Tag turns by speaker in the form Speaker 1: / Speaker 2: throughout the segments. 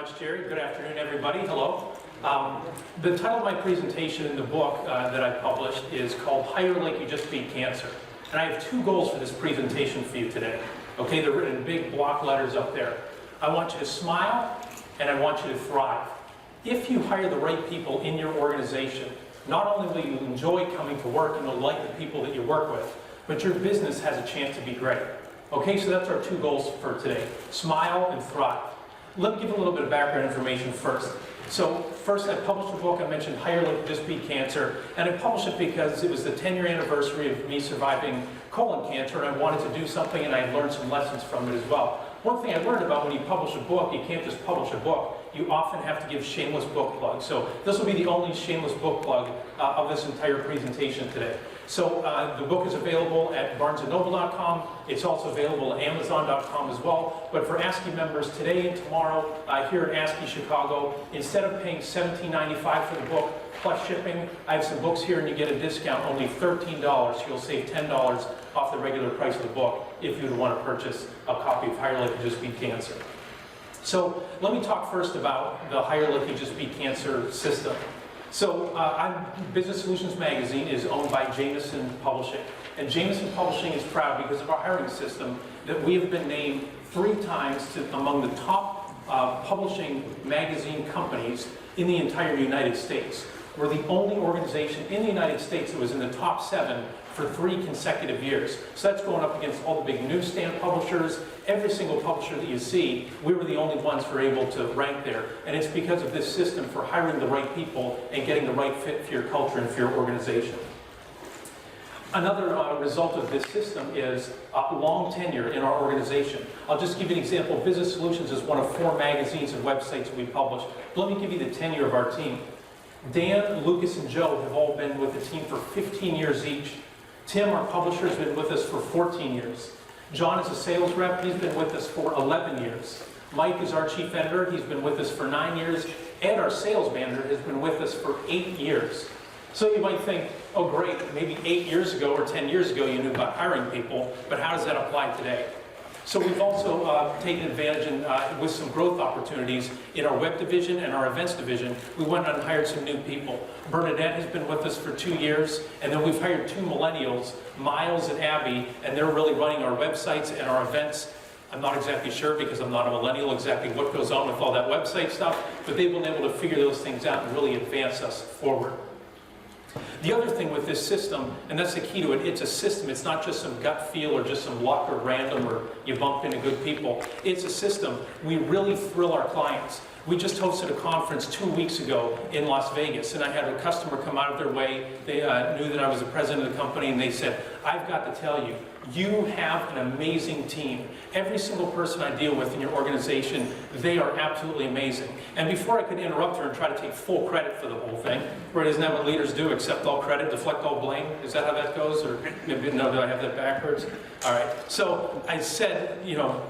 Speaker 1: much, Jerry. Good afternoon, everybody. Hello. The title of my presentation in the book that I published is called Hire Like You Just Beat Cancer. And I have two goals for this presentation for you today. Okay, they're written in big block letters up there. I want you to smile, and I want you to thrive. If you hire the right people in your organization, not only will you enjoy coming to work and you'll like the people that you work with, but your business has a chance to be great. Okay, so that's our two goals for today. Smile and thrive. Let me give a little bit of background information first. So first, I published a book I mentioned, Hire Like You Just Beat Cancer, and I published it because it was the 10-year anniversary of me surviving colon cancer, and I wanted to do something, and I learned some lessons from it as well. One thing I learned about when you publish a book, you can't just publish a book. You often have to give shameless book plugs. So this will be the only shameless book plug of this entire presentation today. So the book is available at barnesandnoble.com. It's also available at amazon.com as well. But for ASCII members today and tomorrow here at ASCII Chicago, instead of paying $17.95 for the book plus shipping, I have some books here and you get a discount, only $13. You'll save $10 off the regular price of the book if you would want to purchase a copy of Hire Like You Just Beat Cancer. So let me talk first about the Hire Like You Just Beat Cancer system. So Business Solutions Magazine is owned by Jameson Publishing. And Jameson Publishing is proud because of our hiring system that we have been named 3 times among the top publishing magazine companies in the entire United States. We're the only organization in the United States that was in the top 7 for 3 consecutive years. So that's going up against all the big newsstand publishers. Every single publisher that you see, we were the only ones who were able to rank there. And it's because of this system for hiring the right people and getting the right fit for your culture and for your organization. Another result of this system is long tenure in our organization. I'll just give you an example. Business Solutions is one of 4 magazines and websites we publish. Let me give you the tenure of our team. Dan, Lucas, and Joe have all been with the team for 15 years each. Tim, our publisher, has been with us for 14 years. John is a sales rep. He's been with us for 11 years. Mike is our chief editor. He's been with us for 9 years. Ed, our sales manager, has been with us for 8 years. So you might think, oh great, maybe 8 years ago or 10 years ago you knew about hiring people, but how does that apply today? So we've also taken advantage with some growth opportunities in our web division and our events division. We went out and hired some new people. Bernadette has been with us for 2 years, and then we've hired 2 millennials, Miles and Abby, and they're really running our websites and our events. I'm not exactly sure, because I'm not a millennial, exactly what goes on with all that website stuff, but they've been able to figure those things out and really advance us forward. The other thing with this system, and that's the key to it, it's a system. It's not just some gut feel or just some luck or random or you bump into good people. It's a system. We really thrill our clients. We just hosted a conference 2 weeks ago in Las Vegas, and I had a customer come out of their way. They knew that I was the president of the company, and they said, I've got to tell you, you have an amazing team. Every single person I deal with in your organization, they are absolutely amazing. And before I could interrupt her and try to take full credit for the whole thing, right, isn't that what leaders do? Accept all credit, deflect all blame? Is that how that goes? Or maybe, no, do I have that backwards? All right, so I said,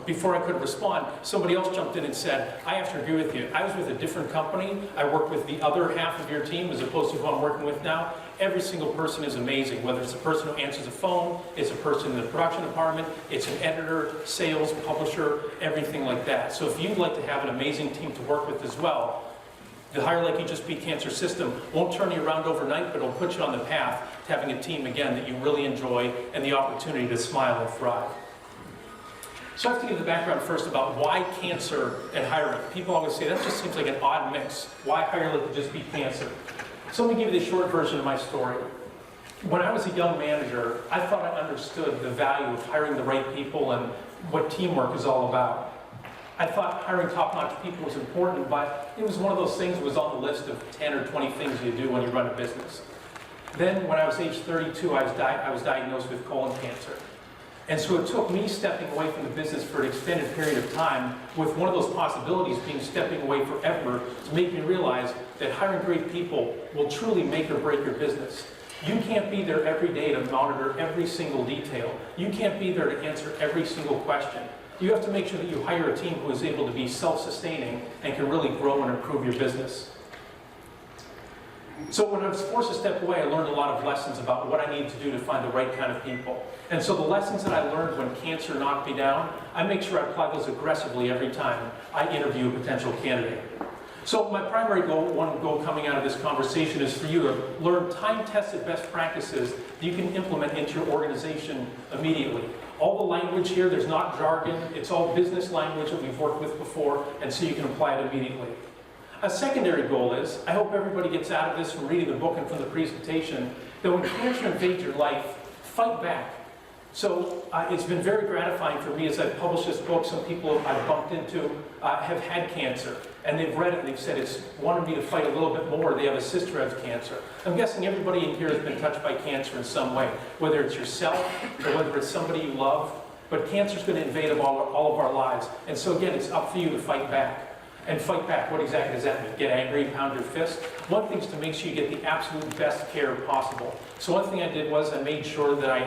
Speaker 1: before I could respond, somebody else jumped in and said, I have to agree with you. I was with a different company. I worked with the other half of your team as opposed to who I'm working with now. Every single person is amazing, whether it's the person who answers the phone, it's a person in the production department, it's an editor, sales, publisher, everything like that. So if you'd like to have an amazing team to work with as well, the Hire Like You Just Beat Cancer system won't turn you around overnight, but it'll put you on the path to having a team, again, that you really enjoy and the opportunity to smile and thrive. So I have to give the background first about why cancer and hiring. People always say, that just seems like an odd mix. Why Hire Like You Just Beat Cancer? So let me give you the short version of my story. When I was a young manager, I thought I understood the value of hiring the right people and what teamwork is all about. I thought hiring top-notch people was important, but it was one of those things that was on the list of 10 or 20 things you do when you run a business. Then, when I was age 32, I was diagnosed with colon cancer. And so it took me stepping away from the business for an extended period of time, with one of those possibilities being stepping away forever, to make me realize that hiring great people will truly make or break your business. You can't be there every day to monitor every single detail. You can't be there to answer every single question. You have to make sure that you hire a team who is able to be self-sustaining and can really grow and improve your business. So when I was forced to step away, I learned a lot of lessons about what I needed to do to find the right kind of people. And so the lessons that I learned when cancer knocked me down, I make sure I apply those aggressively every time I interview a potential candidate. So my primary goal, one goal coming out of this conversation, is for you to learn time-tested best practices that you can implement into your organization immediately. All the language here, there's not jargon, it's all business language that we've worked with before, and so you can apply it immediately. A secondary goal is, I hope everybody gets out of this from reading the book and from the presentation, that when cancer invades your life, fight back. So it's been very gratifying for me as I've published this book. Some people I've bumped into have had cancer, and they've read it and they've said it's wanted me to fight a little bit more. They have a sister who has cancer. I'm guessing everybody in here has been touched by cancer in some way, whether it's yourself or whether it's somebody you love. But cancer is going to invade all of our lives. And so again, it's up for you to fight back. And fight back, what exactly does that mean? Get angry, pound your fist? One thing is to make sure you get the absolute best care possible. So one thing I did was I made sure that I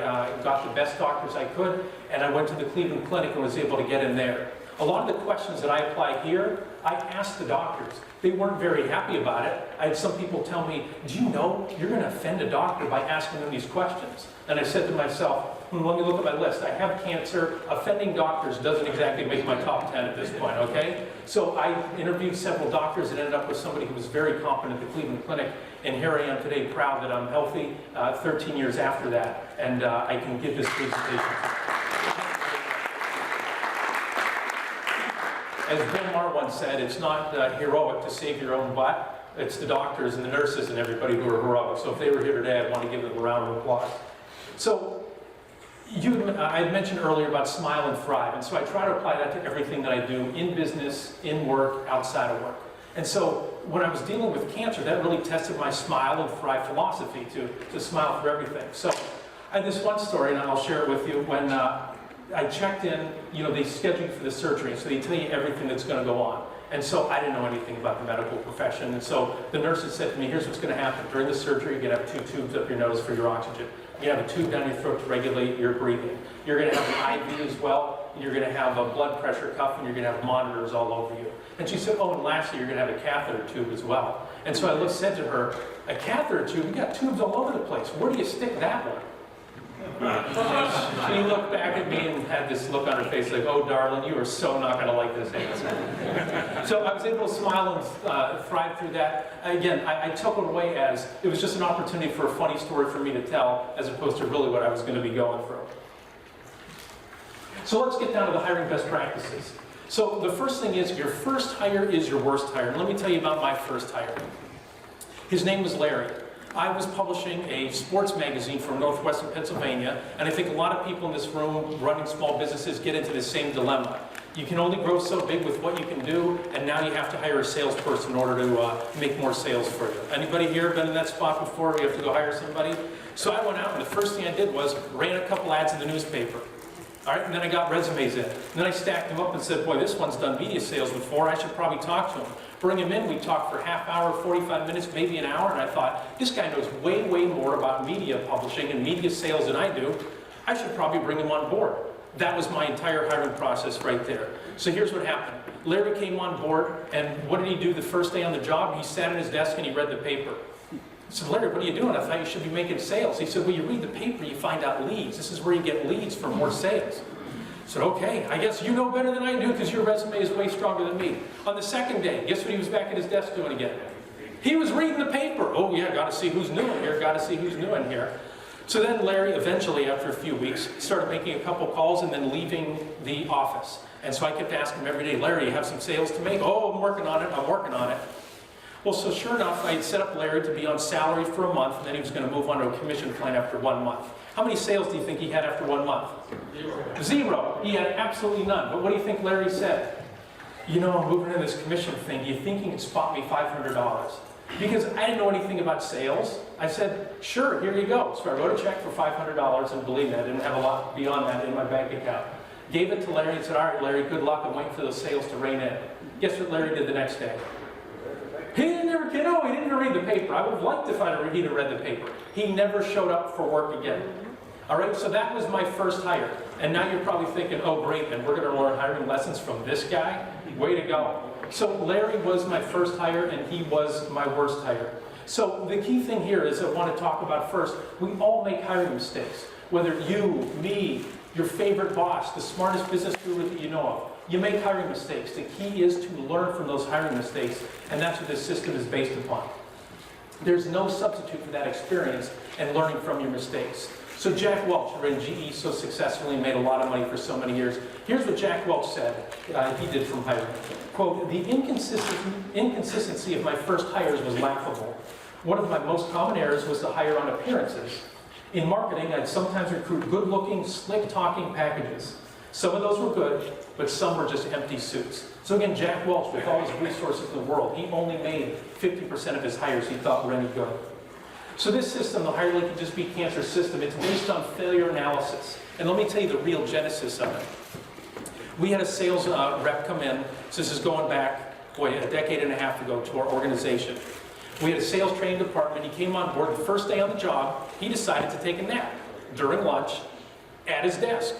Speaker 1: got the best doctors I could, and I went to the Cleveland Clinic and was able to get in there. A lot of the questions that I apply here, I asked the doctors. They weren't very happy about it. I had some people tell me, do you know you're going to offend a doctor by asking them these questions? And I said to myself, let me look at my list. I have cancer. Offending doctors doesn't exactly make my top 10 at this point, okay? So I interviewed several doctors and ended up with somebody who was very competent at the Cleveland Clinic. And here I am today, proud that I'm healthy 13 years after that. And I can give this presentation. As Bill Maher once said, it's not heroic to save your own butt. It's the doctors and the nurses and everybody who are heroic. So if they were here today, I'd want to give them a round of applause. So I had mentioned earlier about smile and thrive, and so I try to apply that to everything that I do in business, in work, outside of work. And so when I was dealing with cancer, that really tested my smile and thrive philosophy to smile through everything. So I had this one story, and I'll share it with you. When I checked in, they scheduled for the surgery, so they tell you everything that's going to go on. And so I didn't know anything about the medical profession, and so the nurses said to me, here's what's going to happen. During the surgery, you're going to have 2 tubes up your nose for your oxygen. You have a tube down your throat to regulate your breathing. You're going to have an IV as well, and you're going to have a blood pressure cuff, and you're going to have monitors all over you. And she said, oh, and lastly, you're going to have a catheter tube as well. And so I said to her, a catheter tube? You got tubes all over the place. Where do you stick that one? She looked back at me and had this look on her face like, oh, darling, you are so not going to like this answer. So I was able to smile and thrive through that. Again, I took it away as it was just an opportunity for a funny story for me to tell, as opposed to really what I was going to be going through. So let's get down to the hiring best practices. So the first thing is, your first hire is your worst hire. And let me tell you about my first hire. His name was Larry. I was publishing a sports magazine from Northwestern Pennsylvania, and I think a lot of people in this room running small businesses get into the same dilemma. You can only grow so big with what you can do, and now you have to hire a salesperson in order to make more sales for you. Anybody here been in that spot before where you have to go hire somebody? So I went out, and the first thing I did was ran a couple ads in the newspaper. All right, and then I got resumes in. And then I stacked them up and said, boy, this one's done media sales before. I should probably talk to him. Bring him in. We talked for half hour, 45 minutes, maybe an hour. And I thought, this guy knows way, way more about media publishing and media sales than I do. I should probably bring him on board. That was my entire hiring process right there. So here's what happened. Larry came on board, and what did he do the first day on the job? He sat at his desk and he read the paper. I said, Larry, what are you doing? I thought you should be making sales. He said, well, you read the paper, you find out leads. This is where you get leads for more sales. I said, okay, I guess you know better than I do because your resume is way stronger than me. On the second day, guess what he was back at his desk doing again? He was reading the paper. Oh yeah, got to see who's new in here, got to see who's new in here. So then Larry, eventually, after a few weeks, started making a couple calls and then leaving the office. And so I kept asking him every day, Larry, you have some sales to make? Oh, I'm working on it, I'm working on it. Well, so sure enough, I had set up Larry to be on salary for a month, and then he was going to move on to a commission plan after 1 month. How many sales do you think he had after 1 month? Zero. He had absolutely none. But what do you think Larry said? You know, I'm moving into this commission thing. Do you think you can spot me $500? Because I didn't know anything about sales. I said, sure, here you go. So I wrote a check for $500, and believe me, I didn't have a lot beyond that in my bank account. Gave it to Larry and said, all right, Larry, good luck. I'm waiting for those sales to rain in. Guess what Larry did the next day? He didn't read the paper. I would have liked if he'd have read the paper. He never showed up for work again. All right, so that was my first hire. And now you're probably thinking, oh great, and we're going to learn hiring lessons from this guy? Way to go. So Larry was my first hire, and he was my worst hire. So the key thing here is I want to talk about first, we all make hiring mistakes. Whether you, me, your favorite boss, the smartest business guru that you know of, you make hiring mistakes. The key is to learn from those hiring mistakes, and that's what this system is based upon. There's no substitute for that experience and learning from your mistakes. So Jack Welch, who ran GE so successfully and made a lot of money for so many years, here's what Jack Welch said he did from hiring. Quote, "The inconsistency of my first hires was laughable. One of my most common errors was to hire on appearances. In marketing, I'd sometimes recruit good-looking, slick-talking packages. Some of those were good, but some were just empty suits." So again, Jack Welch, with all his resources in the world, he only made 50% of his hires he thought were any good. So this system, the Hire Like You Just Beat Cancer system, it's based on failure analysis. And let me tell you the real genesis of it. We had a sales rep come in, so this is going back, a decade and a half ago to our organization. We had a sales training department. He came on board the first day on the job. He decided to take a nap during lunch at his desk,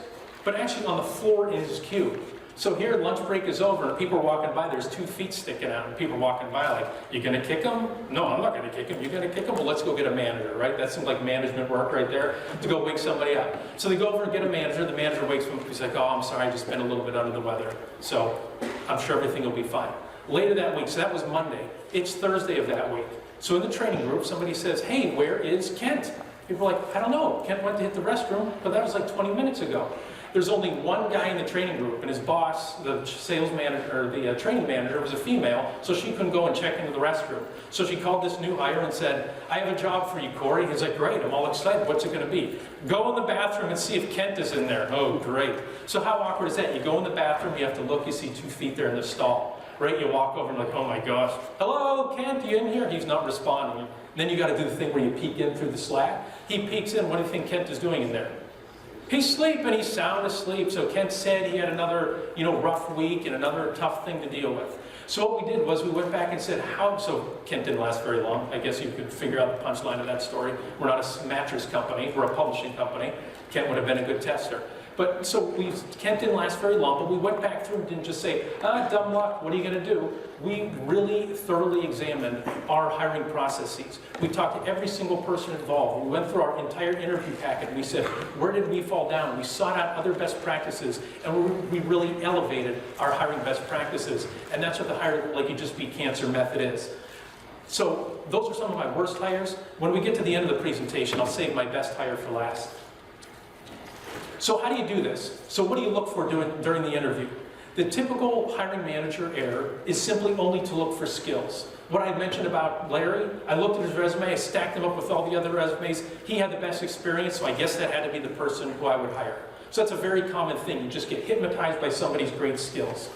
Speaker 1: but actually on the floor in his cube. So here, lunch break is over, and people are walking by. There's 2 feet sticking out, and people are walking by like, "You gonna kick him?" "No, I'm not gonna kick him." "You gonna kick him?" "Well, let's go get a manager," right? That seems like management work right there, to go wake somebody up. So they go over and get a manager. The manager wakes him up. He's like, "Oh, I'm sorry, I just been a little bit under the weather. So I'm sure everything will be fine." Later that week, so that was Monday. It's Thursday of that week. So in the training group, somebody says, "Hey, where is Kent?" People are like, "I don't know. Kent went to hit the restroom, but that was like 20 minutes ago." There's only one guy in the training group, and his boss, the sales manager, or the training manager, was a female, so she couldn't go and check into the restroom. So she called this new hire and said, "I have a job for you, Corey." He's like, "Great, I'm all excited. What's it going to be?" "Go in the bathroom and see if Kent is in there." "Oh, great." So how awkward is that? You go in the bathroom, you have to look, you see 2 feet there in the stall. Right? You walk over and like, "Oh my gosh, hello, Kent, you in here?" He's not responding. Then you got to do the thing where you peek in through the Slack. He peeks in. What do you think Kent is doing in there? He's sleeping. He's sound asleep. So Kent said he had another, rough week and another tough thing to deal with. So what we did was we went back and said, so Kent didn't last very long. I guess you could figure out the punchline of that story. We're not a mattress company. We're a publishing company. Kent would have been a good tester. But so Kent didn't last very long, but we went back through and didn't just say, dumb luck, what are you going to do? We really thoroughly examined our hiring processes. We talked to every single person involved. We went through our entire interview packet. We said, where did we fall down? We sought out other best practices, and we really elevated our hiring best practices. And that's what the Hire Like You Just Beat Cancer method is. So those are some of my worst hires. When we get to the end of the presentation, I'll save my best hire for last. So how do you do this? So what do you look for during the interview? The typical hiring manager error is simply only to look for skills. What I mentioned about Larry, I looked at his resume, I stacked him up with all the other resumes. He had the best experience, so I guess that had to be the person who I would hire. So that's a very common thing. You just get hypnotized by somebody's great skills.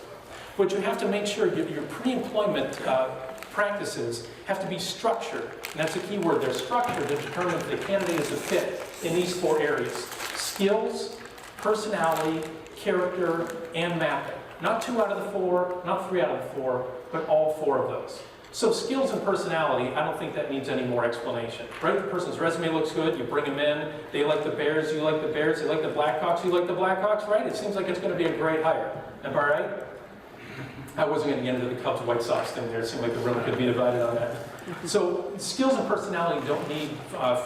Speaker 1: But you have to make sure your pre-employment practices have to be structured. And that's a key word. They're structured to determine if the candidate is a fit in these 4 areas. Skills, personality, character, and mapping. Not 2 out of the 4, not 3 out of the 4, but all 4 of those. So skills and personality, I don't think that needs any more explanation, right? The person's resume looks good, you bring them in, they like the Bears, you like the Bears, they like the Blackhawks, you like the Blackhawks, right? It seems like it's going to be a great hire. Am I right? I wasn't going to get into the Cubs-White Sox thing there. It seemed like the room could be divided on that. So skills and personality don't need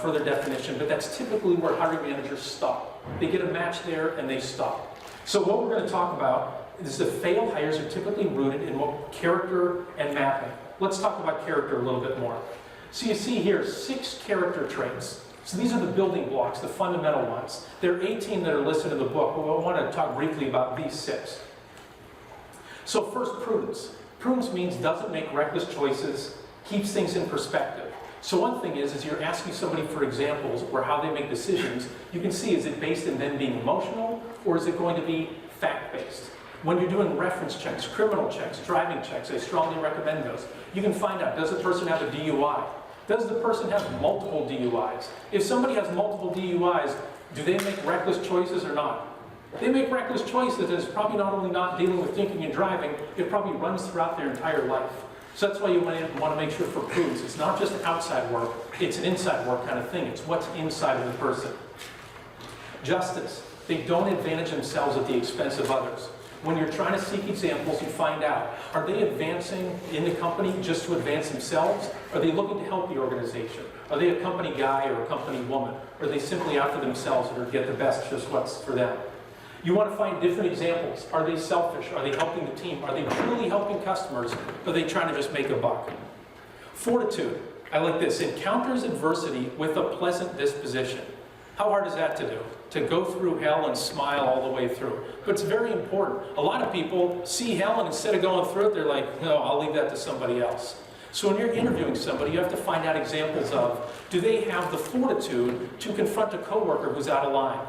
Speaker 1: further definition, but that's typically where hiring managers stop. They get a match there and they stop. So what we're going to talk about is that failed hires are typically rooted in character and mapping. Let's talk about character a little bit more. So you see here 6 character traits. So these are the building blocks, the fundamental ones. There are 18 that are listed in the book, but I want to talk briefly about these 6. So first, prudence. Prudence means doesn't make reckless choices, keeps things in perspective. So one thing is you're asking somebody for examples or how they make decisions. You can see, is it based in them being emotional, or is it going to be fact-based? When you're doing reference checks, criminal checks, driving checks, I strongly recommend those. You can find out, does the person have a DUI? Does the person have multiple DUIs? If somebody has multiple DUIs, do they make reckless choices or not? They make reckless choices, and it's probably not only not dealing with thinking and driving, it probably runs throughout their entire life. So that's why you want to make sure for prudence. It's not just outside work, it's an inside work kind of thing. It's what's inside of the person. Justice. They don't advantage themselves at the expense of others. When you're trying to seek examples, you find out, are they advancing in the company just to advance themselves? Are they looking to help the organization? Are they a company guy or a company woman? Or are they simply out for themselves or get the best, just what's for them? You want to find different examples. Are they selfish? Are they helping the team? Are they truly helping customers? Or are they trying to just make a buck? Fortitude. I like this. Encounters adversity with a pleasant disposition. How hard is that to do? To go through hell and smile all the way through. But it's very important. A lot of people see hell and instead of going through it, they're like, no, I'll leave that to somebody else. So when you're interviewing somebody, you have to find out examples of, do they have the fortitude to confront a coworker who's out of line?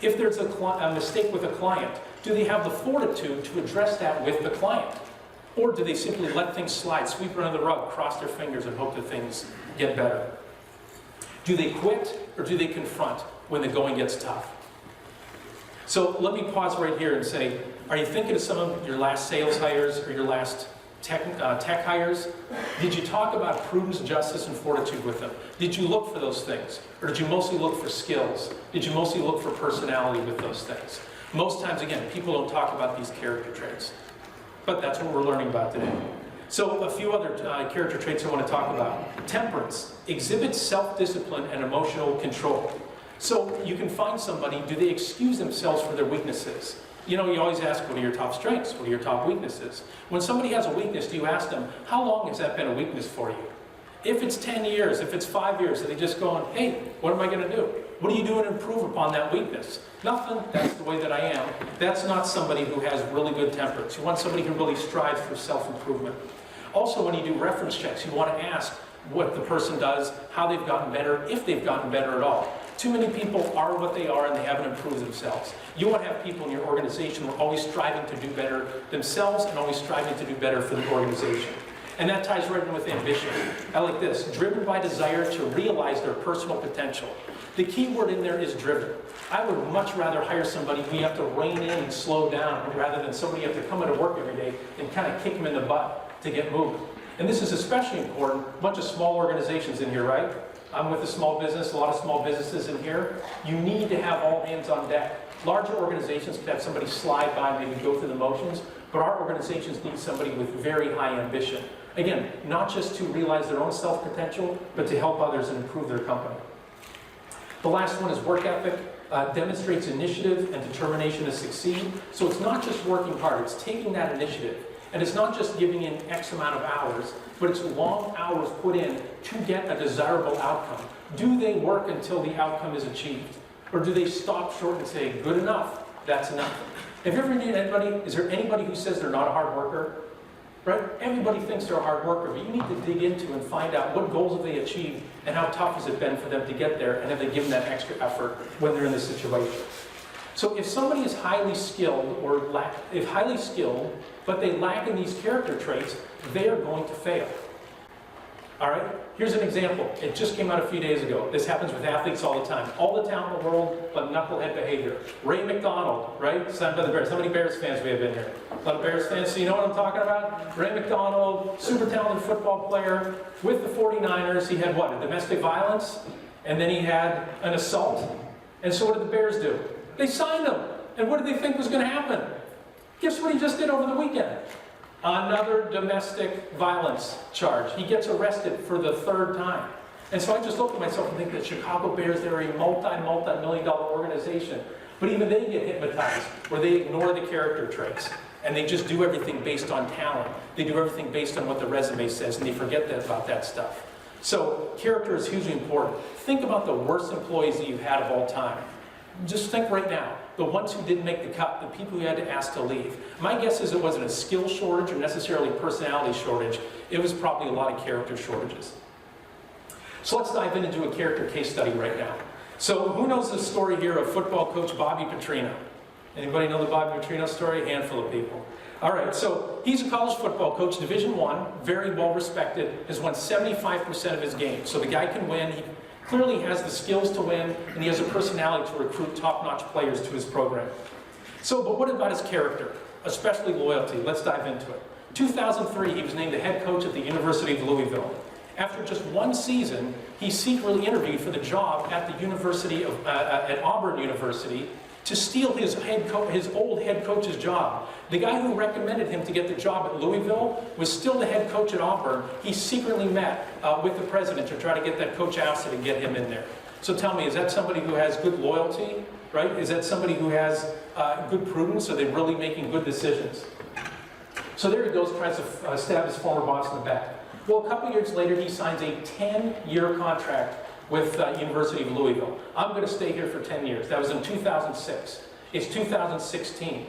Speaker 1: If there's a mistake with a client, do they have the fortitude to address that with the client? Or do they simply let things slide, sweep it under the rug, cross their fingers, and hope that things get better? Do they quit, or do they confront when the going gets tough? So let me pause right here and say, are you thinking of some of your last sales hires or your last tech hires? Did you talk about prudence, justice, and fortitude with them? Did you look for those things? Or did you mostly look for skills? Did you mostly look for personality with those things? Most times, again, people don't talk about these character traits. But that's what we're learning about today. So a few other character traits I want to talk about. Temperance. Exhibits self-discipline and emotional control. So you can find somebody, do they excuse themselves for their weaknesses? You know, you always ask, what are your top strengths? What are your top weaknesses? When somebody has a weakness, do you ask them, how long has that been a weakness for you? If it's 10 years, if it's 5 years, are they just going, hey, what am I going to do? What are you doing to improve upon that weakness? Nothing, that's the way that I am. That's not somebody who has really good temperance. You want somebody who really strives for self-improvement. Also, when you do reference checks, you want to ask what the person does, how they've gotten better, if they've gotten better at all. Too many people are what they are and they haven't improved themselves. You want to have people in your organization who are always striving to do better themselves and always striving to do better for the organization. And that ties right in with ambition. I like this, driven by desire to realize their personal potential. The key word in there is driven. I would much rather hire somebody who you have to rein in and slow down rather than somebody you have to come into work every day and kind of kick them in the butt to get moving. And this is especially important, a bunch of small organizations in here, right? I'm with a small business, a lot of small businesses in here. You need to have all hands on deck. Larger organizations could have somebody slide by, maybe go through the motions, but our organizations need somebody with very high ambition. Again, not just to realize their own self-potential, but to help others and improve their company. The last one is work ethic. Demonstrates initiative and determination to succeed. So it's not just working hard, it's taking that initiative. And it's not just giving in X amount of hours, but it's long hours put in to get a desirable outcome. Do they work until the outcome is achieved? Or do they stop short and say, good enough, that's enough? Have you ever met anybody, is there anybody who says they're not a hard worker? Right? Everybody thinks they're a hard worker, but you need to dig into and find out what goals have they achieved and how tough has it been for them to get there, and have they given that extra effort when they're in this situation. So if somebody is highly skilled, but they lack in these character traits, they are going to fail. All right? Here's an example. It just came out a few days ago. This happens with athletes all the time. All the talent in the world, but knucklehead behavior. Ray McDonald, right? Signed by the Bears. How many Bears fans we have in here? A lot of Bears fans, so you know what I'm talking about? Ray McDonald, super talented football player with the 49ers. He had what? A domestic violence? And then he had an assault. And so what did the Bears do? They signed him. And what did they think was going to happen? Guess what he just did over the weekend? Another domestic violence charge. He gets arrested for the 3rd time. And so I just look at myself and think that Chicago Bears, they're a multi-million-dollar organization. But even they get hypnotized, where they ignore the character traits. And they just do everything based on talent. They do everything based on what the resume says, and they forget about that stuff. So character is hugely important. Think about the worst employees that you've had of all time. Just think right now, the ones who didn't make the cut, the people who had to ask to leave. My guess is it wasn't a skill shortage or necessarily a personality shortage. It was probably a lot of character shortages. So let's dive into a character case study right now. So who knows the story here of football coach Bobby Petrino? Anybody know the Bobby Petrino story? A handful of people. All right, so he's a college football coach, Division I, very well respected, has won 75% of his games. So the guy can win. He clearly has the skills to win, and he has a personality to recruit top-notch players to his program. So, but what about his character, especially loyalty? Let's dive into it. 2003, he was named the head coach at the University of Louisville. After just one season, he secretly interviewed for the job at the University of, at Auburn University, to steal his old head coach's job. The guy who recommended him to get the job at Louisville was still the head coach at Auburn. He secretly met with the president to try to get that coach ousted and get him in there. So tell me, is that somebody who has good loyalty, right? Is that somebody who has good prudence? Are they really making good decisions? So there he goes, tries to stab his former boss in the back. Well, a couple years later, he signs a 10-year contract with University of Louisville. I'm going to stay here for 10 years. That was in 2006. It's 2016,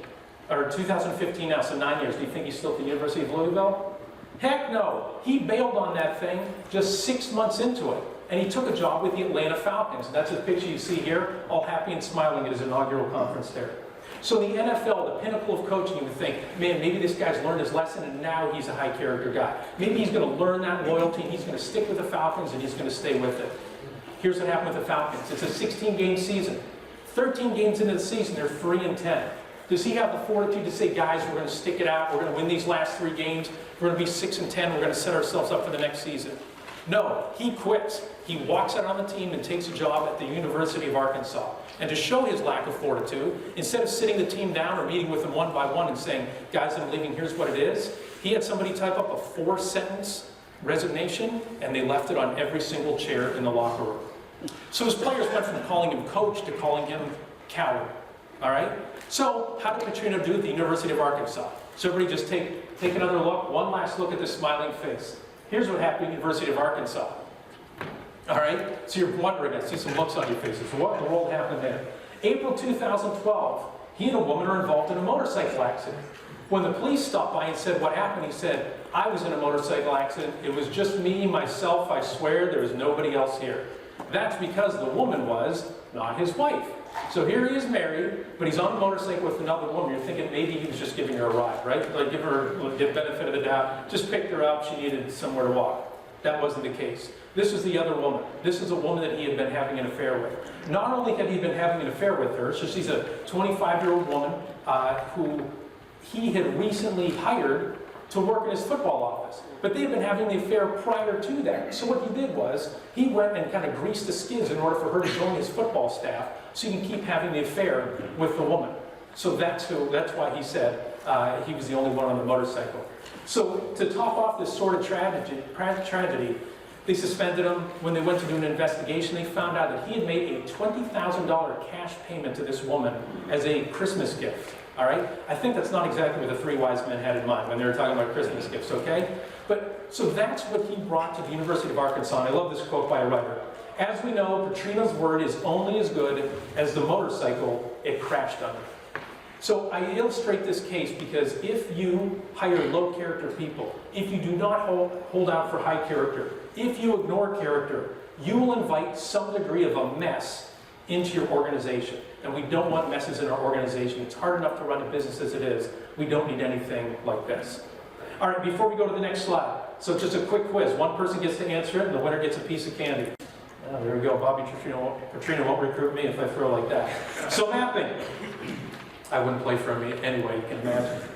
Speaker 1: or 2015 now, so 9 years. Do you think he's still at the University of Louisville? Heck no. He bailed on that thing just 6 months into it. And he took a job with the Atlanta Falcons. That's the picture you see here, all happy and smiling at his inaugural conference there. So the NFL, the pinnacle of coaching, you would think, man, maybe this guy's learned his lesson and now he's a high character guy. Maybe he's going to learn that loyalty and he's going to stick with the Falcons and he's going to stay with it. Here's what happened with the Falcons. It's a 16-game season. 13 games into the season, they're 3-10. Does he have the fortitude to say, guys, we're going to stick it out, we're going to win these last 3 games, we're going to be 6-10, we're going to set ourselves up for the next season? No, he quits. He walks out on the team and takes a job at the University of Arkansas. And to show his lack of fortitude, instead of sitting the team down or meeting with them one by one and saying, guys, I'm leaving, here's what it is, he had somebody type up a 4-sentence resignation, and they left it on every single chair in the locker room. So his players went from calling him coach to calling him coward. All right? So how did Petrino do at the University of Arkansas? So everybody just take another look, one last look at this smiling face. Here's what happened at the University of Arkansas. All right? So you're wondering, I see some looks on your faces. What in the world happened there? April 2012, he and a woman are involved in a motorcycle accident. When the police stopped by and said, what happened? He said, I was in a motorcycle accident. It was just me, myself, I swear, there was nobody else here. That's because the woman was not his wife. So here he is married, but he's on a motorcycle with another woman. You're thinking maybe he was just giving her a ride, right? Like give benefit of the doubt. Just picked her up, she needed somewhere to walk. That wasn't the case. This was the other woman. This is a woman that he had been having an affair with. Not only had he been having an affair with her, so she's a 25-year-old woman who he had recently hired to work in his football office. But they had been having the affair prior to that. So what he did was, he went and kind of greased the skids in order for her to join his football staff so he can keep having the affair with the woman. So that's why he said he was the only one on the motorcycle. So to top off this sort of tragedy, they suspended him. When they went to do an investigation, they found out that he had made a $20,000 cash payment to this woman as a Christmas gift. All right? I think that's not exactly what the 3 wise men had in mind when they were talking about Christmas gifts, okay? But, so that's what he brought to the University of Arkansas. And I love this quote by a writer. As we know, Petrino's word is only as good as the motorcycle it crashed under. So I illustrate this case because if you hire low character people, if you do not hold out for high character, if you ignore character, you will invite some degree of a mess into your organization. And we don't want messes in our organization. It's hard enough to run a business as it is. We don't need anything like this. All right, before we go to the next slide, so just a quick quiz. One person gets to answer it, and the winner gets a piece of candy. Oh, there we go. Bobby Petrino won't recruit me if I throw like that. So mapping. I wouldn't play for me anyway, you can imagine.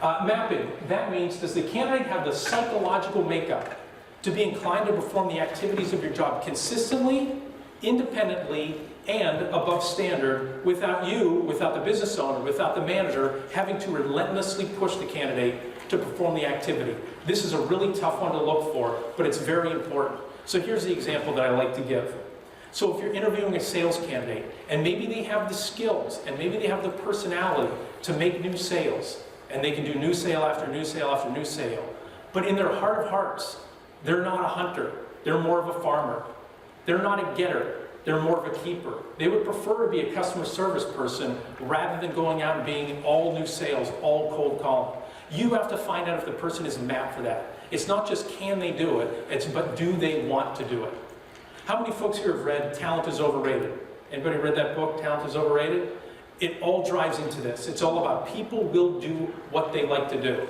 Speaker 1: Mapping. That means, does the candidate have the psychological makeup to be inclined to perform the activities of your job consistently, independently, and above standard without the business owner, without the manager, having to relentlessly push the candidate to perform the activity. This is a really tough one to look for, but it's very important. So here's the example that I like to give. So if you're interviewing a sales candidate, and maybe they have the skills, and maybe they have the personality to make new sales, and they can do new sale after new sale after new sale, but in their heart of hearts, they're not a hunter, they're more of a farmer. They're not a getter, they're more of a keeper. They would prefer to be a customer service person rather than going out and being all new sales, all cold calling. You have to find out if the person is mapped for that. It's not just can they do it, but do they want to do it? How many folks here have read Talent is Overrated? Anybody read that book, Talent is Overrated? It all drives into this. It's all about people will do what they like to do.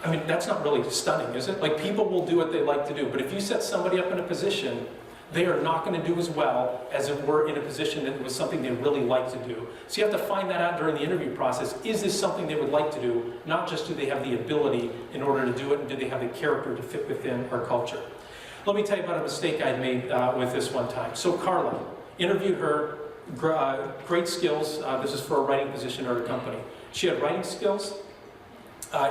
Speaker 1: I mean, that's not really stunning, is it? Like, people will do what they like to do. But if you set somebody up in a position, they are not going to do as well as if we're in a position that was something they really like to do. So you have to find that out during the interview process. Is this something they would like to do? Not just do they have the ability in order to do it, and do they have the character to fit within our culture? Let me tell you about a mistake I made with this one time. So Carla, interviewed her, Great skills. This is for a writing position or a company. She had writing skills.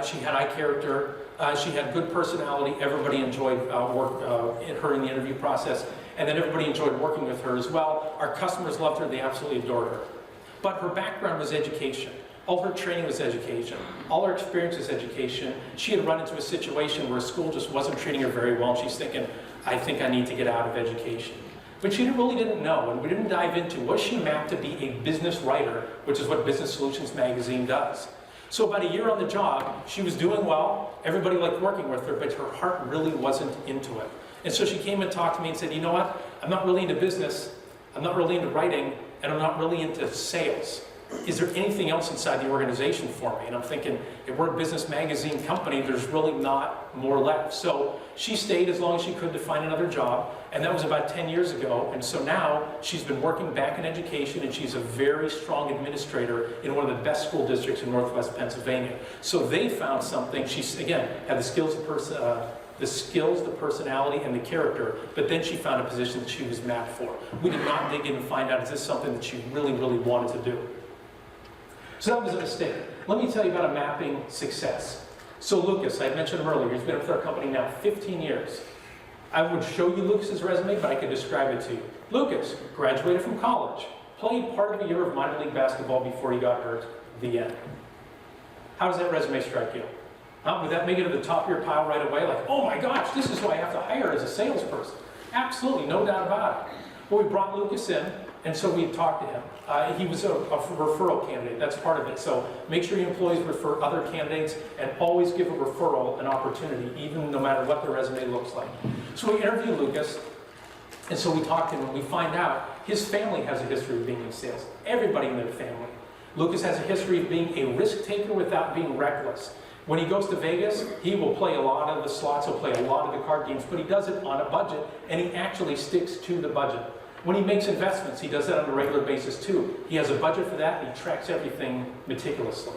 Speaker 1: She had eye character. She had good personality. Everybody enjoyed her in the interview process. And then everybody enjoyed working with her as well. Our customers loved her. They absolutely adored her. But her background was education. All her training was education. All her experience was education. She had run into a situation where school just wasn't treating her very well. And she's thinking, I think I need to get out of education. But she really didn't know, and we didn't dive into, was she mapped to be a business writer, which is what Business Solutions magazine does. So about a year on the job, she was doing well. Everybody liked working with her, but her heart really wasn't into it. And so she came and talked to me and said, you know what? I'm not really into business. I'm not really into writing, and I'm not really into sales. Is there anything else inside the organization for me? And I'm thinking, if we're a business magazine company, there's really not more left. So she stayed as long as she could to find another job, and that was about 10 years ago. And so now she's been working back in education, and she's a very strong administrator in one of the best school districts in Northwest Pennsylvania. So they found something. She's, again, had the skills, the personality, and the character, but then she found a position that she was mapped for. We did not dig in and find out, is this something that she really, really wanted to do? So that was a mistake. Let me tell you about a mapping success. So Lucas, I mentioned him earlier, he's been with our company now 15 years. I would show you Lucas's resume, but I could describe it to you. Lucas graduated from college, played part of a year of minor league basketball before he got hurt. The end. How does that resume strike you? Would that make it to the top of your pile right away? Like, oh my gosh, this is who I have to hire as a salesperson. Absolutely, no doubt about it. Well, we brought Lucas in, and so we talked to him. He was a referral candidate, that's part of it. So make sure your employees refer other candidates and always give a referral an opportunity, even no matter what their resume looks like. So we interviewed Lucas, and so we talked to him, and we find out his family has a history of being in sales. Everybody in their family. Lucas has a history of being a risk taker without being reckless. When he goes to Vegas, he will play a lot of the slots, he'll play a lot of the card games, but he does it on a budget, and he actually sticks to the budget. When he makes investments, he does that on a regular basis too. He has a budget for that, and he tracks everything meticulously.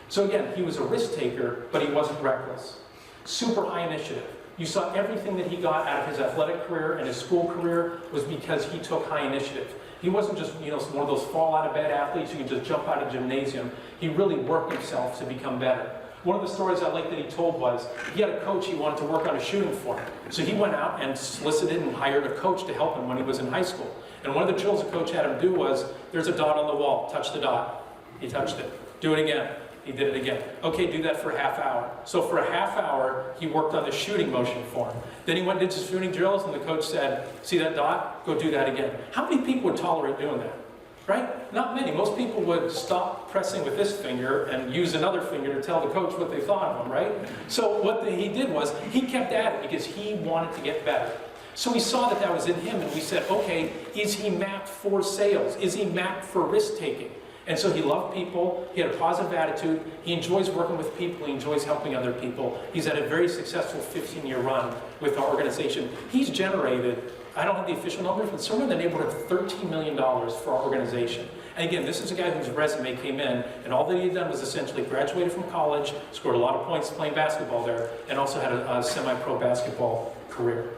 Speaker 1: So again, he was a risk taker, but he wasn't reckless. Super high initiative. You saw everything that he got out of his athletic career and his school career was because he took high initiative. He wasn't just, one of those fall out of bed athletes who can just jump out of the gymnasium. He really worked himself to become better. One of the stories I like that he told was, he had a coach he wanted to work on a shooting for him. So he went out and solicited and hired a coach to help him when he was in high school. And one of the drills the coach had him do was, there's a dot on the wall, touch the dot. He touched it. Do it again. He did it again. Okay, do that for a half hour. So for a half hour, he worked on the shooting motion for him. Then he went and did his shooting drills, and the coach said, see that dot? Go do that again. How many people would tolerate doing that? Right? Not many. Most people would stop pressing with this finger and use another finger to tell the coach what they thought of him, right? So what he did was, he kept at it because he wanted to get better. So we saw that that was in him, and we said, okay, is he mapped for sales? Is he mapped for risk-taking? And so he loved people, he had a positive attitude, he enjoys working with people, he enjoys helping other people. He's had a very successful 15-year run with our organization. He's generated, I don't have the official numbers, but somewhere in the neighborhood of $13 million for our organization. And again, this is a guy whose resume came in, and all that he had done was essentially graduated from college, scored a lot of points playing basketball there, and also had a semi-pro basketball career.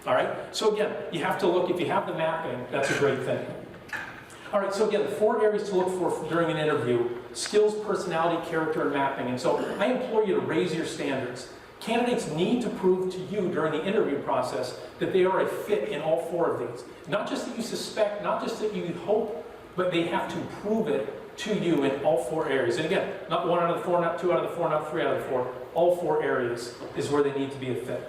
Speaker 1: All right? So again, you have to look, if you have the mapping, that's a great thing. All right, so again, the 4 areas to look for during an interview: skills, personality, character, and mapping. And so I implore you to raise your standards. Candidates need to prove to you during the interview process that they are a fit in all 4 of these. Not just that you suspect, not just that you hope, but they have to prove it to you in all 4 areas. And again, not 1 out of the 4, not 2 out of the 4, not 3 out of the 4. All 4 areas is where they need to be a fit.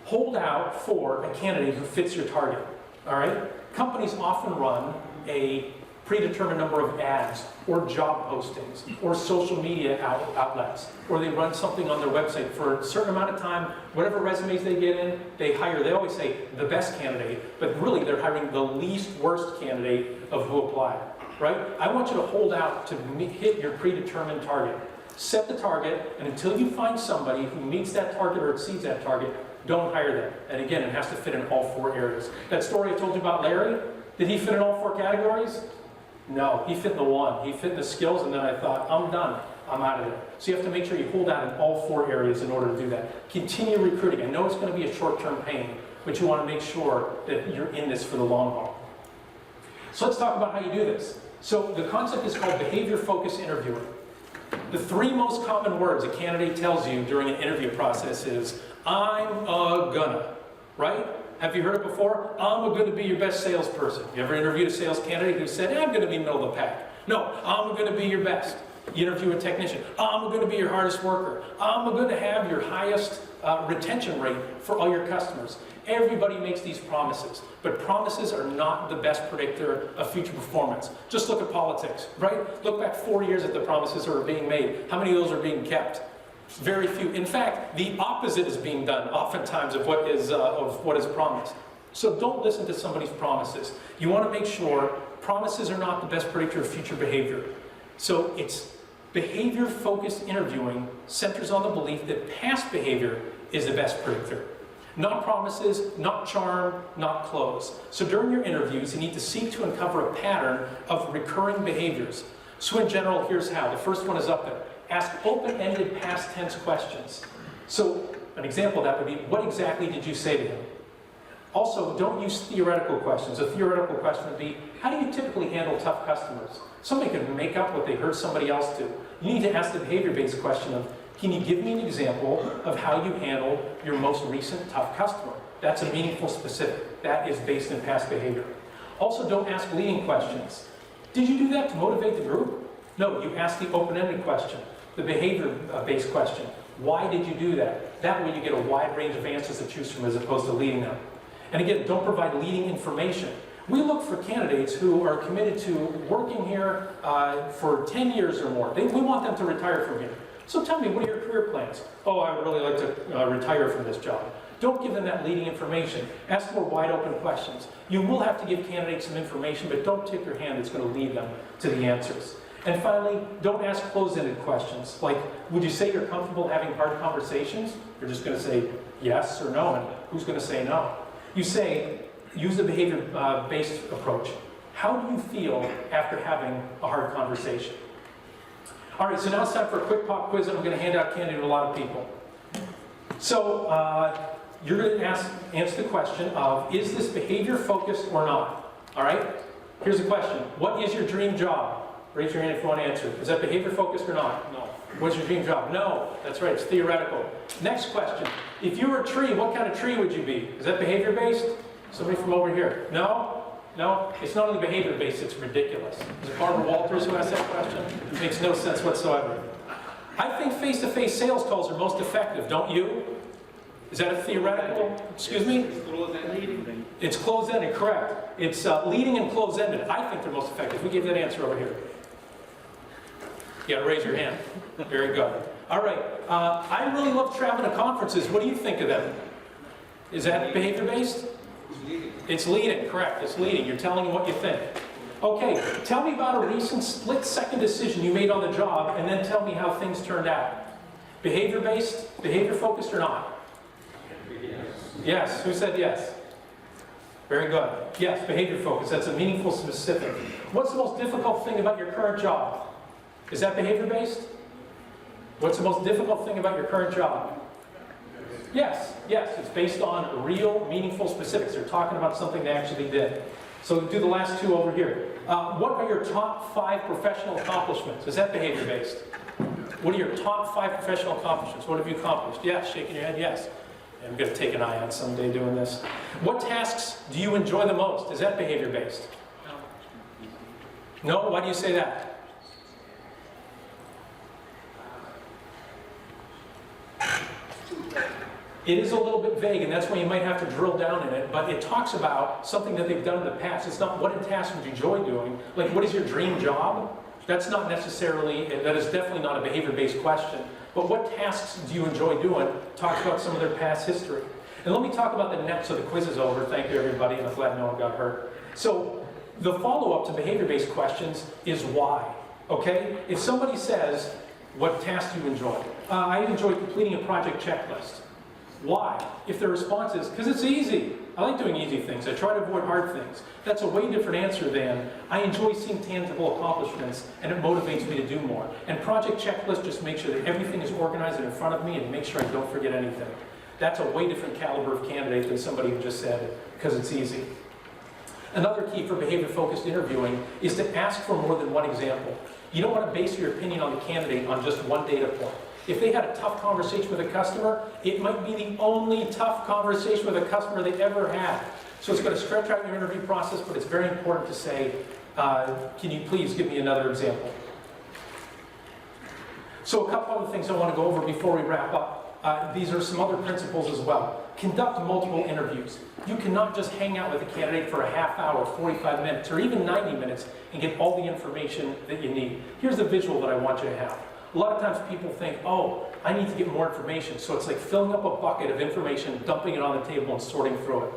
Speaker 1: Hold out for a candidate who fits your target. All right? Companies often run a predetermined number of ads or job postings or social media outlets, or they run something on their website for a certain amount of time. Whatever resumes they get in, they hire. They always say the best candidate, but really they're hiring the least worst candidate of who applied, right? I want you to hold out to hit your predetermined target. Set the target, and until you find somebody who meets that target or exceeds that target, don't hire them. And again, it has to fit in all 4 areas. That story I told you about Larry, did he fit in all 4 categories? No, he fit in the 1. He fit in the skills, and then I thought, I'm done. I'm out of there. So you have to make sure you hold out in all 4 areas in order to do that. Continue recruiting. I know it's going to be a short-term pain, but you want to make sure that you're in this for the long haul. So let's talk about how you do this. So the concept is called behavior-focused interviewing. The 3 most common words a candidate tells you during an interview process is, I'm gonna, right? Have you heard it before? I'm gonna be your best salesperson. You ever interviewed a sales candidate who said, I'm gonna be middle of the pack? No, I'm gonna be your best. You interview a technician, I'm gonna be your hardest worker. I'm gonna have your highest retention rate for all your customers. Everybody makes these promises, but promises are not the best predictor of future performance. Just look at politics, right? Look back 4 years at the promises that are being made. How many of those are being kept? Very few. In fact, the opposite is being done oftentimes of what is promised. So don't listen to somebody's promises. You want to make sure promises are not the best predictor of future behavior. So it's behavior-focused interviewing centers on the belief that past behavior is the best predictor. Not promises, not charm, not close. So during your interviews, you need to seek to uncover a pattern of recurring behaviors. So in general, here's how. The first one is up there. Ask open-ended past tense questions. So an example of that would be, what exactly did you say to him? Also, don't use theoretical questions. A theoretical question would be, how do you typically handle tough customers? Somebody could make up what they heard somebody else do. You need to ask the behavior-based question of, can you give me an example of how you handled your most recent tough customer? That's a meaningful specific. That is based in past behavior. Also, don't ask leading questions. Did you do that to motivate the group? No, you ask the open-ended question, the behavior-based question. Why did you do that? That way you get a wide range of answers to choose from as opposed to leading them. And again, don't provide leading information. We look for candidates who are committed to working here for 10 years or more. We want them to retire from here. So tell me, what are your career plans? Oh, I would really like to retire from this job. Don't give them that leading information. Ask more wide open questions. You will have to give candidates some information, but don't tip your hand that's going to lead them to the answers. And finally, don't ask closed-ended questions. Like, would you say you're comfortable having hard conversations? You're just going to say yes or no, and who's going to say no? You say, use the behavior-based approach. How do you feel after having a hard conversation? All right, so now it's time for a quick pop quiz, and I'm going to hand out candy to a lot of people. So you're going to answer the question of, is this behavior focused or not? All right? Here's the question. What is your dream job? Raise your hand if you want to answer. Is that behavior focused or not? No. What's your dream job? No. That's right, it's theoretical. Next question. If you were a tree, what kind of tree would you be? Is that behavior based? Somebody from over here. No? No? It's not only behavior based, it's ridiculous. Is it Barbara Walters who asked that question? It makes no sense whatsoever. I think face-to-face sales calls are most effective, don't you? Is that a theoretical? Excuse me? It's closed-ended, correct. It's leading and closed-ended. I think they're most effective. We give that answer over here. You gotta raise your hand. Very good. All right. I really love traveling to conferences. What do you think of them? Is that behavior-based? It's leading, correct. It's leading. You're telling them what you think. Okay, tell me about a recent split-second decision you made on the job, and then tell me how things turned out. Behavior-based, behavior-focused, or not? Yes. Who said yes? Very good. Yes, behavior-focused. That's a meaningful specific. What's the most difficult thing about your current job? Is that behavior-based? What's the most difficult thing about your current job? Yes, yes. It's based on real, meaningful specifics. They're talking about something they actually did. So do the last two over here. What are your top 5 professional accomplishments? Is that behavior-based? What are your top 5 professional accomplishments? What have you accomplished? Yes, shaking your head, yes. I'm going to take an eye on someday doing this. What tasks do you enjoy the most? Is that behavior-based? No? Why do you say that? It is a little bit vague, and that's why you might have to drill down in it, but it talks about something that they've done in the past. It's not what tasks would you enjoy doing. Like, what is your dream job? That's not necessarily, that is definitely not a behavior-based question. But what tasks do you enjoy doing? Talks about some of their past history. And let me talk about the next, so the quiz is over. Thank you, everybody, and I'm glad no one got hurt. So the follow-up to behavior-based questions is why, okay? If somebody says, what task do you enjoy? I enjoy completing a project checklist. Why? If their response is, because it's easy. I like doing easy things. I try to avoid hard things. That's a way different answer than, I enjoy seeing tangible accomplishments and it motivates me to do more. And project checklist just makes sure that everything is organized in front of me and make sure I don't forget anything. That's a way different caliber of candidate than somebody who just said, because it's easy. Another key for behavior-focused interviewing is to ask for more than one example. You don't want to base your opinion on the candidate on just one data point. If they had a tough conversation with a customer, it might be the only tough conversation with a customer they ever had. So it's going to stretch out your interview process, but it's very important to say, can you please give me another example? So a couple other things I want to go over before we wrap up. These are some other principles as well. Conduct multiple interviews. You cannot just hang out with a candidate for a half hour, 45 minutes, or even 90 minutes and get all the information that you need. Here's the visual that I want you to have. A lot of times people think, oh, I need to get more information. So it's like filling up a bucket of information, dumping it on the table and sorting through it.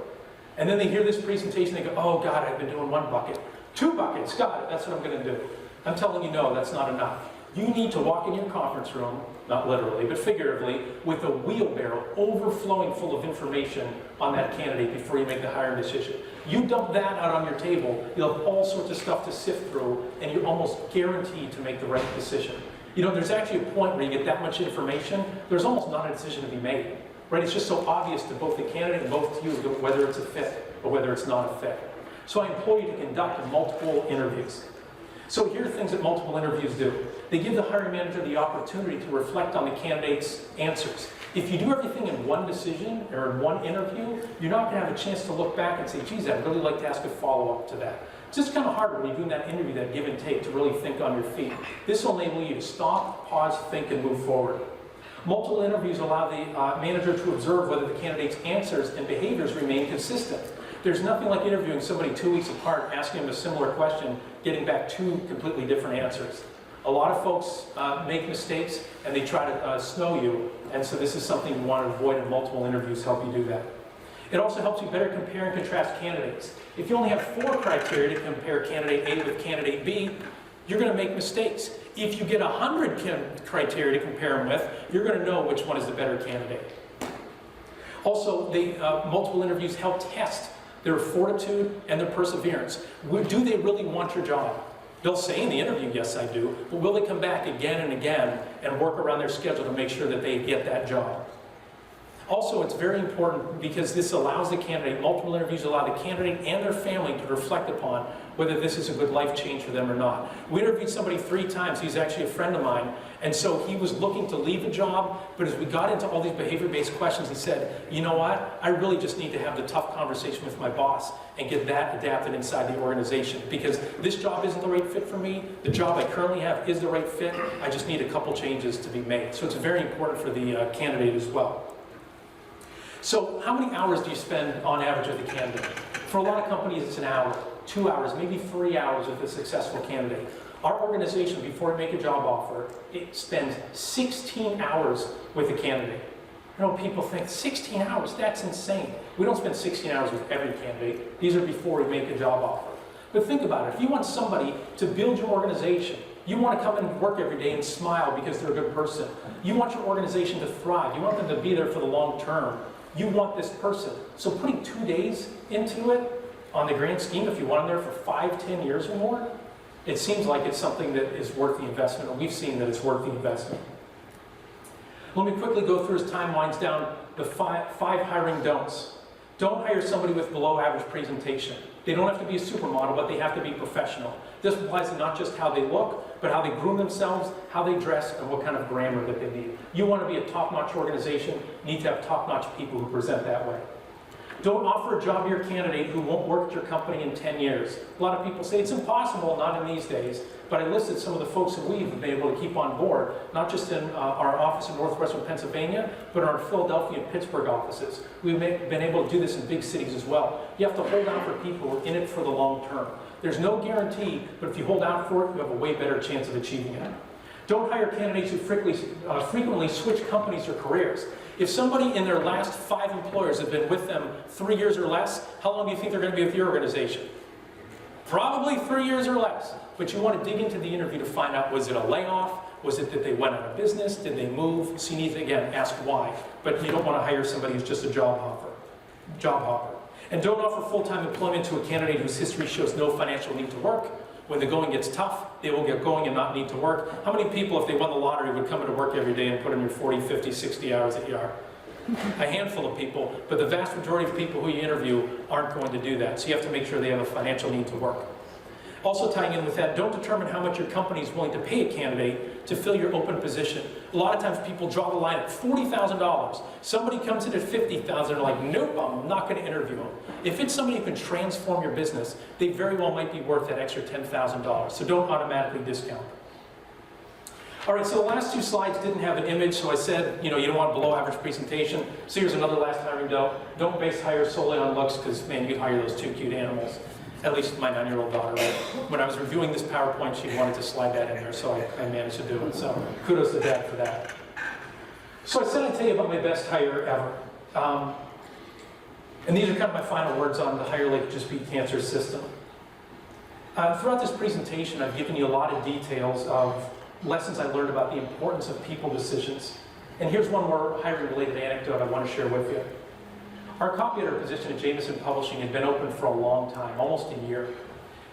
Speaker 1: And then they hear this presentation, they go, oh God, I've been doing one bucket. 2 buckets, got it, that's what I'm going to do. I'm telling you, no, that's not enough. You need to walk in your conference room, not literally, but figuratively, with a wheelbarrow overflowing full of information on that candidate before you make the hiring decision. You dump that out on your table, you'll have all sorts of stuff to sift through, and you're almost guaranteed to make the right decision. You know, there's actually a point where you get that much information, there's almost not a decision to be made. Right? It's just so obvious to both the candidate and both to you whether it's a fit or whether it's not a fit. So I implore you to conduct multiple interviews. So here are things that multiple interviews do. They give the hiring manager the opportunity to reflect on the candidate's answers. If you do everything in one decision or in one interview, you're not going to have a chance to look back and say, geez, I'd really like to ask a follow-up to that. It's just kind of hard when you're doing that interview, that give and take, to really think on your feet. This will enable you to stop, pause, think, and move forward. Multiple interviews allow the manager to observe whether the candidate's answers and behaviors remain consistent. There's nothing like interviewing somebody 2 weeks apart, asking them a similar question, getting back 2 completely different answers. A lot of folks make mistakes and they try to snow you, and so this is something you want to avoid, and multiple interviews help you do that. It also helps you better compare and contrast candidates. If you only have 4 criteria to compare candidate A with candidate B, you're going to make mistakes. If you get 100 criteria to compare them with, you're going to know which one is the better candidate. Also, multiple interviews help test their fortitude and their perseverance. Do they really want your job? They'll say in the interview, yes, I do, but will they come back again and again and work around their schedule to make sure that they get that job? Also, it's very important because this allows the candidate, multiple interviews allow the candidate and their family to reflect upon whether this is a good life change for them or not. We interviewed somebody 3 times, he's actually a friend of mine, and so he was looking to leave a job, but as we got into all these behavior-based questions, he said, you know what, I really just need to have the tough conversation with my boss and get that adapted inside the organization, because this job isn't the right fit for me, the job I currently have is the right fit, I just need a couple changes to be made. So it's very important for the candidate as well. So how many hours do you spend on average with a candidate? For a lot of companies, it's an hour, 2 hours, maybe 3 hours with a successful candidate. Our organization, before we make a job offer, it spends 16 hours with a candidate. You know, people think 16 hours, that's insane. We don't spend 16 hours with every candidate. These are before we make a job offer. But think about it. If you want somebody to build your organization, you want to come and work every day and smile because they're a good person. You want your organization to thrive. You want them to be there for the long term. You want this person. So putting 2 days into it, on the grand scheme, if you want them there for 5, 10 years or more, it seems like it's something that is worth the investment, or we've seen that it's worth the investment. Let me quickly go through as time winds down the five hiring don'ts. Don't hire somebody with below average presentation. They don't have to be a supermodel, but they have to be professional. This applies to not just how they look, but how they groom themselves, how they dress, and what kind of grammar that they need. You want to be a top-notch organization, you need to have top-notch people who present that way. Don't offer a job to your candidate who won't work at your company in 10 years. A lot of people say it's impossible, not in these days, but I listed some of the folks that we've been able to keep on board, not just in our office in Northwestern Pennsylvania, but in our Philadelphia and Pittsburgh offices. We've been able to do this in big cities as well. You have to hold out for people who are in it for the long term. There's no guarantee, but if you hold out for it, you have a way better chance of achieving it. Don't hire candidates who frequently switch companies or careers. If somebody in their last 5 employers have been with them 3 years or less, how long do you think they're going to be with your organization? Probably 3 years or less. But you want to dig into the interview to find out, was it a layoff? Was it that they went out of business? Did they move? So you need to, again, ask why. But you don't want to hire somebody who's just a job hopper. And don't offer full-time employment to a candidate whose history shows no financial need to work. When the going gets tough, they will get going and not need to work. How many people, if they won the lottery, would come into work every day and put in your 40, 50, 60 hours that you are? A handful of people, but the vast majority of people who you interview aren't going to do that. So you have to make sure they have a financial need to work. Also tying in with that, don't determine how much your company is willing to pay a candidate to fill your open position. A lot of times people draw the line at $40,000. Somebody comes in at $50,000, they're like, nope, I'm not going to interview them. If it's somebody who can transform your business, they very well might be worth that extra $10,000. So don't automatically discount them. All right, so the last two slides didn't have an image, so I said, you don't want below average presentation. So here's another last hiring note. Don't base hire solely on looks, because man, you'd hire those two cute animals. At least my 9-year-old daughter. Right? When I was reviewing this PowerPoint, she wanted to slide that in there, so I managed to do it. So kudos to Dad for that. So I said I'd tell you about my best hire ever. And these are kind of my final words on the Hire Like You Just Beat Cancer system. Throughout this presentation, I've given you a lot of details of lessons I learned about the importance of people decisions. And here's one more hiring-related anecdote I want to share with you. Our copy editor position at Jameson Publishing had been open for a long time, almost a year.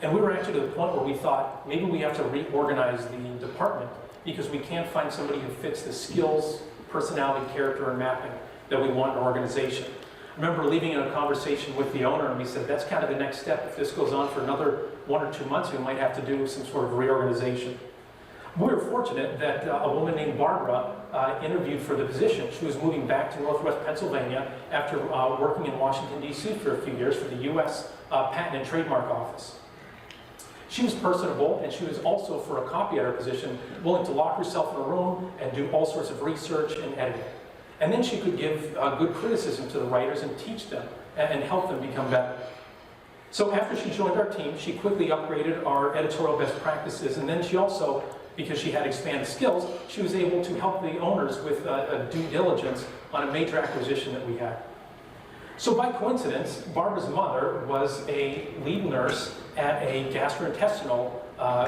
Speaker 1: And we were actually to the point where we thought, maybe we have to reorganize the department because we can't find somebody who fits the skills, personality, character, and mapping that we want in our organization. I remember leaving in a conversation with the owner, and we said, that's kind of the next step. If this goes on for another 1 or 2 months, we might have to do some sort of reorganization. We were fortunate that a woman named Barbara interviewed for the position. She was moving back to Northwest Pennsylvania after working in Washington, D.C. for a few years for the U.S. Patent and Trademark Office. She was personable, and she was also, for a copy editor position, willing to lock herself in a room and do all sorts of research and editing. And then she could give good criticism to the writers and teach them and help them become better. So after she joined our team, she quickly upgraded our editorial best practices, and then she also, because she had expanded skills, she was able to help the owners with a due diligence on a major acquisition that we had. So by coincidence, Barbara's mother was a lead nurse at a gastrointestinal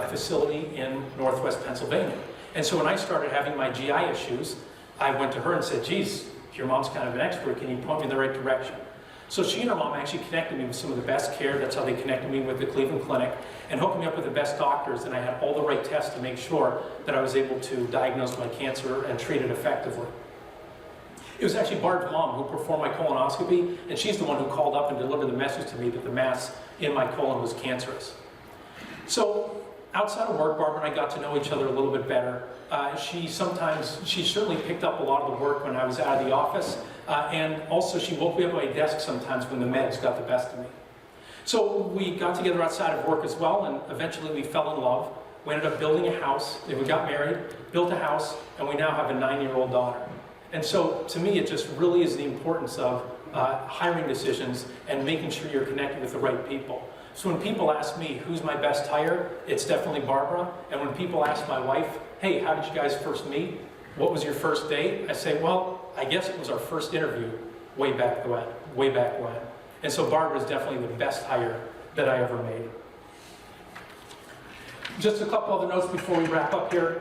Speaker 1: facility in Northwest Pennsylvania. And so when I started having my GI issues, I went to her and said, geez, your mom's kind of an expert, can you point me in the right direction? So she and her mom actually connected me with some of the best care. That's how they connected me with the Cleveland Clinic and hooked me up with the best doctors. And I had all the right tests to make sure that I was able to diagnose my cancer and treat it effectively. It was actually Barb's mom who performed my colonoscopy, and she's the one who called up and delivered the message to me that the mass in my colon was cancerous. So outside of work, Barbara and I got to know each other a little bit better. She certainly picked up a lot of the work when I was out of the office. And also she woke me up at my desk sometimes when the meds got the best of me. So we got together outside of work as well, and eventually we fell in love. We ended up building a house, and we got married, built a house, and we now have a 9-year-old daughter. And so to me, it just really is the importance of hiring decisions and making sure you're connected with the right people. So when people ask me, who's my best hire, it's definitely Barbara. And when people ask my wife, hey, how did you guys first meet? What was your first date? I say, well, I guess it was our first interview way back when. And so Barbara is definitely the best hire that I ever made. Just a couple other notes before we wrap up here.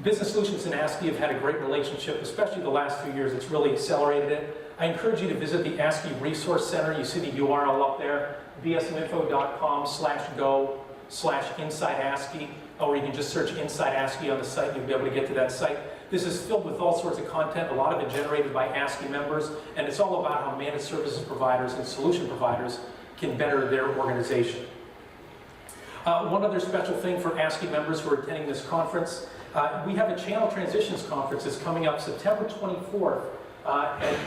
Speaker 1: Business Solutions and ASCII have had a great relationship, especially the last few years. It's really accelerated it. I encourage you to visit the ASCII Resource Center. You see the URL up there, bsminfo.com/go/inside ASCII, or you can just search Inside ASCII on the site and you'll be able to get to that site. This is filled with all sorts of content, a lot of it generated by ASCII members, and it's all about how managed services providers and solution providers can better their organization. One other special thing for ASCII members who are attending this conference, we have a Channel Transitions Conference that's coming up September 24th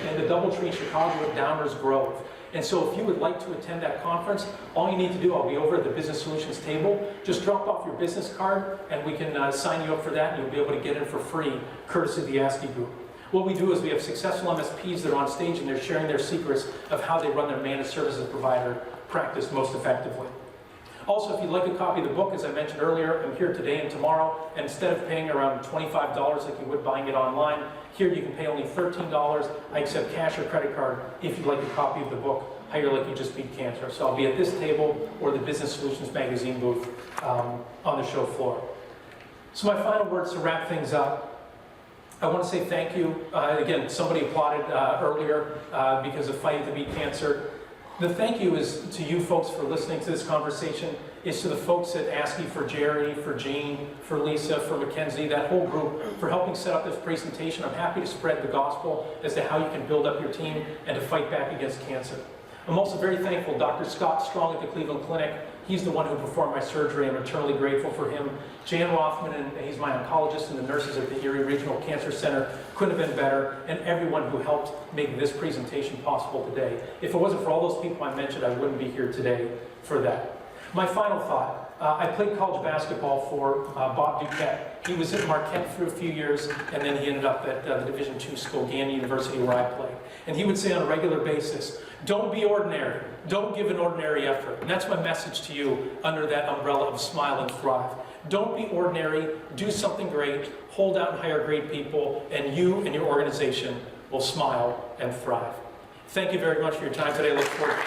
Speaker 1: in the Doubletree in Chicago at Downers Grove. And so if you would like to attend that conference, all you need to do, I'll be over at the Business Solutions table, just drop off your business card and we can sign you up for that and you'll be able to get in for free, courtesy of the ASCII group. What we do is we have successful MSPs that are on stage and they're sharing their secrets of how they run their managed services provider practice most effectively. Also, if you'd like a copy of the book, as I mentioned earlier, I'm here today and tomorrow, and instead of paying around $25 like you would buying it online, here you can pay only $13. I accept cash or credit card if you'd like a copy of the book, Hire Like You Just Beat Cancer. So I'll be at this table or the Business Solutions magazine booth on the show floor. So my final words to wrap things up. I want to say thank you. Again, somebody applauded earlier because of fighting to beat cancer. The thank you is to you folks for listening to this conversation is to the folks at ASCII, for Jerry, for Jean, for Lisa, for Mackenzie, that whole group, for helping set up this presentation. I'm happy to spread the gospel as to how you can build up your team and to fight back against cancer. I'm also very thankful Dr. Scott Strong at the Cleveland Clinic. He's the one who performed my surgery. I'm eternally grateful for him. Jan Rothman, and he's my oncologist, and the nurses at the Erie Regional Cancer Center couldn't have been better, and everyone who helped make this presentation possible today. If it wasn't for all those people I mentioned, I wouldn't be here today for that. My final thought. I played college basketball for Bob Duquette. He was at Marquette for a few years, and then he ended up at the Division II school, Gannon University, where I played. And he would say on a regular basis, don't be ordinary. Don't give an ordinary effort. And that's my message to you under that umbrella of Smile and Thrive. Don't be ordinary. Do something great. Hold out and hire great people, and you and your organization will smile and thrive. Thank you very much for your time today. I look forward to